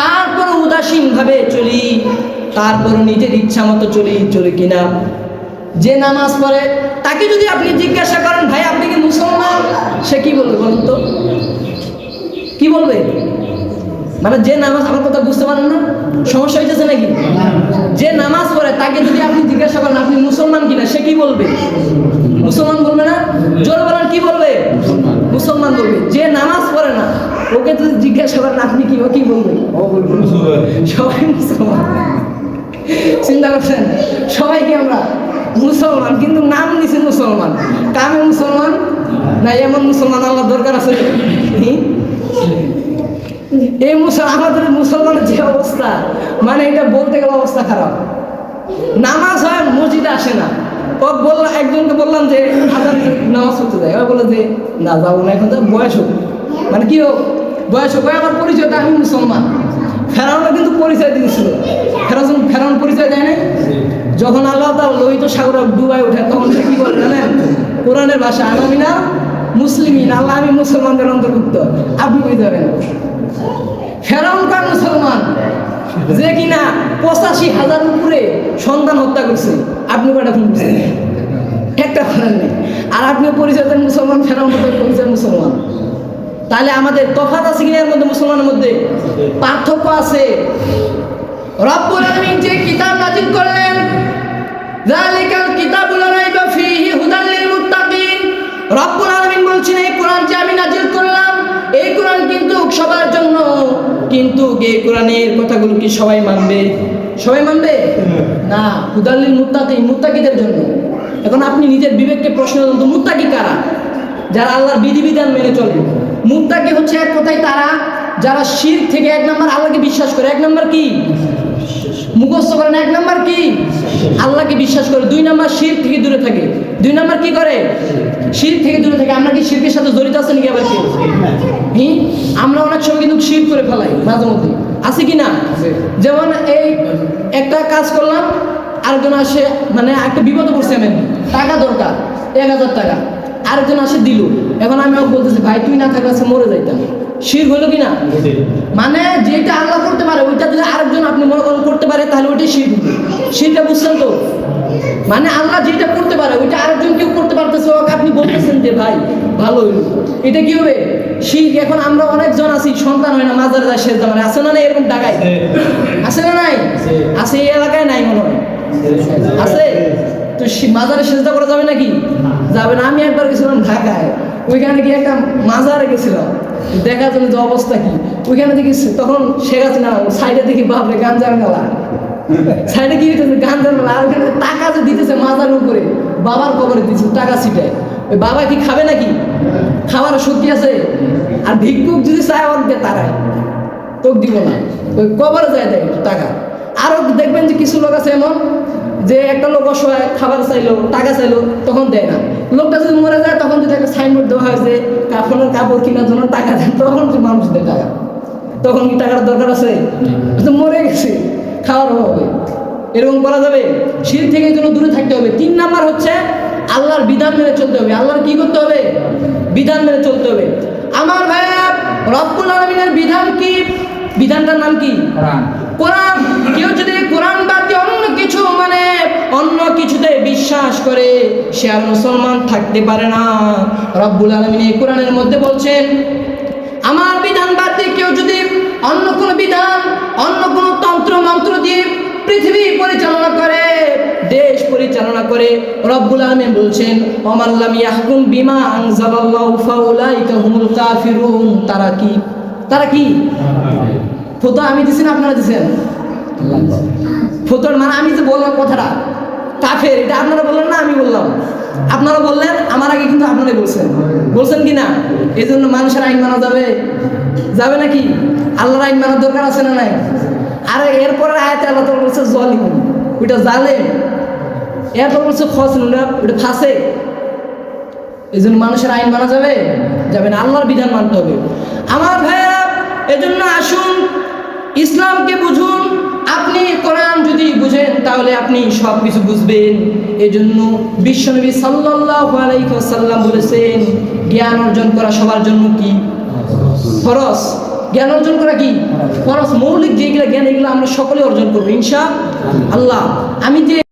তারপর উদাসীনভাবে চলি, তারপর নিজের ইচ্ছা মতো চলি কিনা। যে নামাজ পড়ে তাকে যদি আপনি জিজ্ঞাসা করেন, ভাই আপনি কি মুসলমান, সে কি বলবে বলুন তো? কি বলবে? মানে যে নামাজ, আমার কথা বুঝতে পারেন না? সমস্যা হইতেছে নাকি? যে নামাজ পড়ে তাকে যদি আপনি জিজ্ঞাসা করেন আপনি মুসলমান কিনা, সে কি বলবে? মুসলমান বলবে না? জোর বলেন, কি বলবে? মুসলমান বলবে। যে নামাজ পড়ে না ওকে যদি জিজ্ঞাসা করেন আপনি কি, ও কি বলবে? সবাই মুসলমান। চিন্তা করছেন? সবাই কি আমরা মুসলমান, কিন্তু নাম দিছে মুসলমান, কামে মুসলমান না। এমন মুসলমান আল্লাহ দরকার আছে? এই আমাদের মুসলমানের যে অবস্থা, মানে এটা বলতে গেলে অবস্থা খারাপ। নামাজ হয়, মসজিদে আসে না। ও বললাম, একজনকে বললাম যে আজান নামাজ পড়তে যায়, ও বললো যে না যাবো না, এখন তো বয়স হোক, মানে কি হোক, বয়স হোক। আমার পরিচয়টা আমি মুসলমান। ফেরাউনও কিন্তু পরিচয় দিয়েছিল। ফেরাউন পরিচয় দেয় না? যখন আল্লাহ তাআলা লোহিত সাগর ডুবাই ওঠে তখন সে কি বলে জানেন? কোরআনের ভাষা, আনামিনা মুসলিমিন, আল্লাহ আমি মুসলমানদের অন্তর্ভুক্ত। আপনি বুঝতে পারেন ফেরাউন কার মুসলমান, যে কিনা 85,000 উপরে সন্তান হত্যা করছে। আপনি কয়টা খুন করছেন? একটা করেন নেই। আর আপনি পরিচয় দেন মুসলমান, ফেরাউন পরিচয় মুসলমান। তাহলে আমাদের তফাৎ আছে কিনা এর মধ্যে? মুসলমানের মধ্যে পার্থক্য আছে। রব্বুল আলামিন যে কিতাব নাযিল করলেন, যালিকাল কিতাবুল লা রাইবা ফীহি হুদাল লিল মুত্তাকিন, রব্বুল আলামিন বলছেন এই কোরআন যে আমি নাযিল করলাম, এই কোরআন কিন্তু সবার জন্য। কিন্তু এই কোরআনের কথাগুলো কি সবাই মানবে? সবাই মানবে না। হুদাল লিল মুত্তাকিন, মুত্তাকিদের জন্য। এখন আপনি নিজের বিবেককে প্রশ্ন করেন তো, মুত্তাকি কারা? যারা আল্লাহর বিধিবিধান মেনে চলে। মুত্তাকি হচ্ছে এক কথায় তারা যারা শিরক থেকে, এক নম্বর আল্লাহকে বিশ্বাস করে, এক নম্বর কি মুখস্থ করেন, এক নম্বর কি আল্লাহকে বিশ্বাস করে, দুই নম্বর শিরক থেকে দূরে থাকে। দুই নম্বর কি করে? শিরক থেকে দূরে থাকে। আমরা কি শিরকের সাথে জড়িত আছে নাকি? আবার কি আমরা অনেক সময় কিন্তু শিরক করে ফেলাই মাঝে মধ্যে, আছে কি না? যেমন এই একটা কাজ করলাম, আরেকজন আসে, মানে একটা বিপদে পড়ছে, আমি টাকা দরকার 1,000 টাকা, আরেকজন আসে দিল। এখন আমি বলতেছি ভাই তুই না থাকলে মরে যাইতাম। শিরক হলো কিনা? মানে যেটা আল্লাহ করতে পারে ওইটা যদি আরেকজন আপনি মনে করেন করতে পারে, তাহলে ওইটাই শিরক। শিরকটা বুঝছেন তো? মানে আল্লাহ যেটা করতে পারে ওইটা আরেকজন কেউ করতে পারতেছে, ওকে আপনি বলতেছেন যে ভাই ভালো হইল, এটা কি হবে? শিরক। এখন আমরা অনেকজন আছি সন্তান হয় না, মাজারে যায় সেজদা মানে, আছে না? না এরকম টাকায় আছে না? নাই আছে? এই এলাকায় নাই মনে হয়, আছে তো। মাজারে সেজদা করা যাবে নাকি? যাবে না। আমি একবার গেছিলাম ঢাকায়, ওইখানে গিয়ে একটা মাজারে গেছিলাম দেখার জন্য যে অবস্থা কি। ওইখানে দেখি তখন শেখ হাসিনা সাইডে দেখি বাপরে গাঞ্জার মেলা, সাইডে কি হইতেছে? গাঞ্জার মেলা। আর ওইখানে টাকা যে দিতেছে মাজার উপরে, বাবার কবরে দিচ্ছে টাকা ছিটায়। ওই বাবা কি খাবে নাকি? খাওয়ার শক্তি আছে? আর ভিক্ষুক যদি চায় ওর দিয়ে তারায়, তোকে দিব না, ওই কবরে যায় দেয় টাকা। আরও দেখবেন যে কিছু লোক আছে এমন যে একটা লোক অসহায়, খাবার চাইলো, টাকা চাইলো, তখন দেয় না। লোকটা যদি মরে যায় তখন যদি একটা সাইনবোর্ড দেওয়া হয়েছে কাফনের কাপড় কেনার জন্য টাকা দেন, তখন যে মানুষ দেয় টাকা। তখন কি টাকার দরকার আছে? মরে গেছে, খাওয়ার হবে, এরকম করা যাবে? শিরক থেকে এই জন্য দূরে থাকতে হবে। 3 নাম্বার হচ্ছে আল্লাহর বিধান মেনে চলতে হবে। আল্লাহর কি করতে হবে? বিধান মেনে চলতে হবে। আমার ভাইয়া, রব্বুল আলামিনের বিধান কি? বিধানটার নাম কি? কোরআন। কেউ যদি কোরআন বাদ দিয়ে অন্য কিছু, মানে অন্য কিছুতে বিশ্বাস করে, সে আর মুসলমান থাকতে পারে না। রব্বুল আলামিন এই কোরআনের মধ্যে বলছেন, আমার বিধান বাদ দিয়ে কেউ যদি অন্য কোনো বিধান, অন্য কোনো তন্ত্র মন্ত্র দিয়ে পৃথিবী পরিচালনা করে, দেশ পরিচালনা করে, রব্বুল আলামিন বলছেন ওমান লাম ইয়াহকুম বিমা আনজালাল্লাহু ফাউলাইকা হুমুল কাফিরুন। তারা কি? তারা কি? ফতোয়া আমি দিছি না আপনারা দিছেন? ফতোয়ার মানে আমি যে বললাম কথাটা কাফের, এটা আপনারা বললেন না আমি বললাম? আপনারা বললেন, আমার আগে কিন্তু আপনারাই বলছেন। বলছেন কি না? এই জন্য মানুষের আইন মানা যাবে? যাবে নাকি? আল্লাহর আইন মানার দরকার আছে না নাই? আর এরপরে আয়াতে আল্লাহ তাআলা বলছে জালিম, ওইটা জালেম। এরপর বলছে খসরুন, ওইটা ফাসে। এই জন্য মানুষের আইন মানা যাবে? যাবে না। আল্লাহর বিধান মানতে হবে। আমার ভাইয়েরা, এজন্য আসুন ইসলামকে বুঝুন। আপনি কোরআন যদি বুঝেন তাহলে আপনি সব কিছু বুঝবেন। এজন্য বিশ্বনবী সাল্লাল্লাহু আলাইহি ওয়াসাল্লাম বলেছেন জ্ঞান অর্জন করা সবার জন্য কি? ফরজ। জ্ঞান অর্জন করা কি ফরজ, মৌলিক যেগুলো জ্ঞান এগুলো আমরা সকলে অর্জন করবো ইনশাআল্লাহ। আমি যে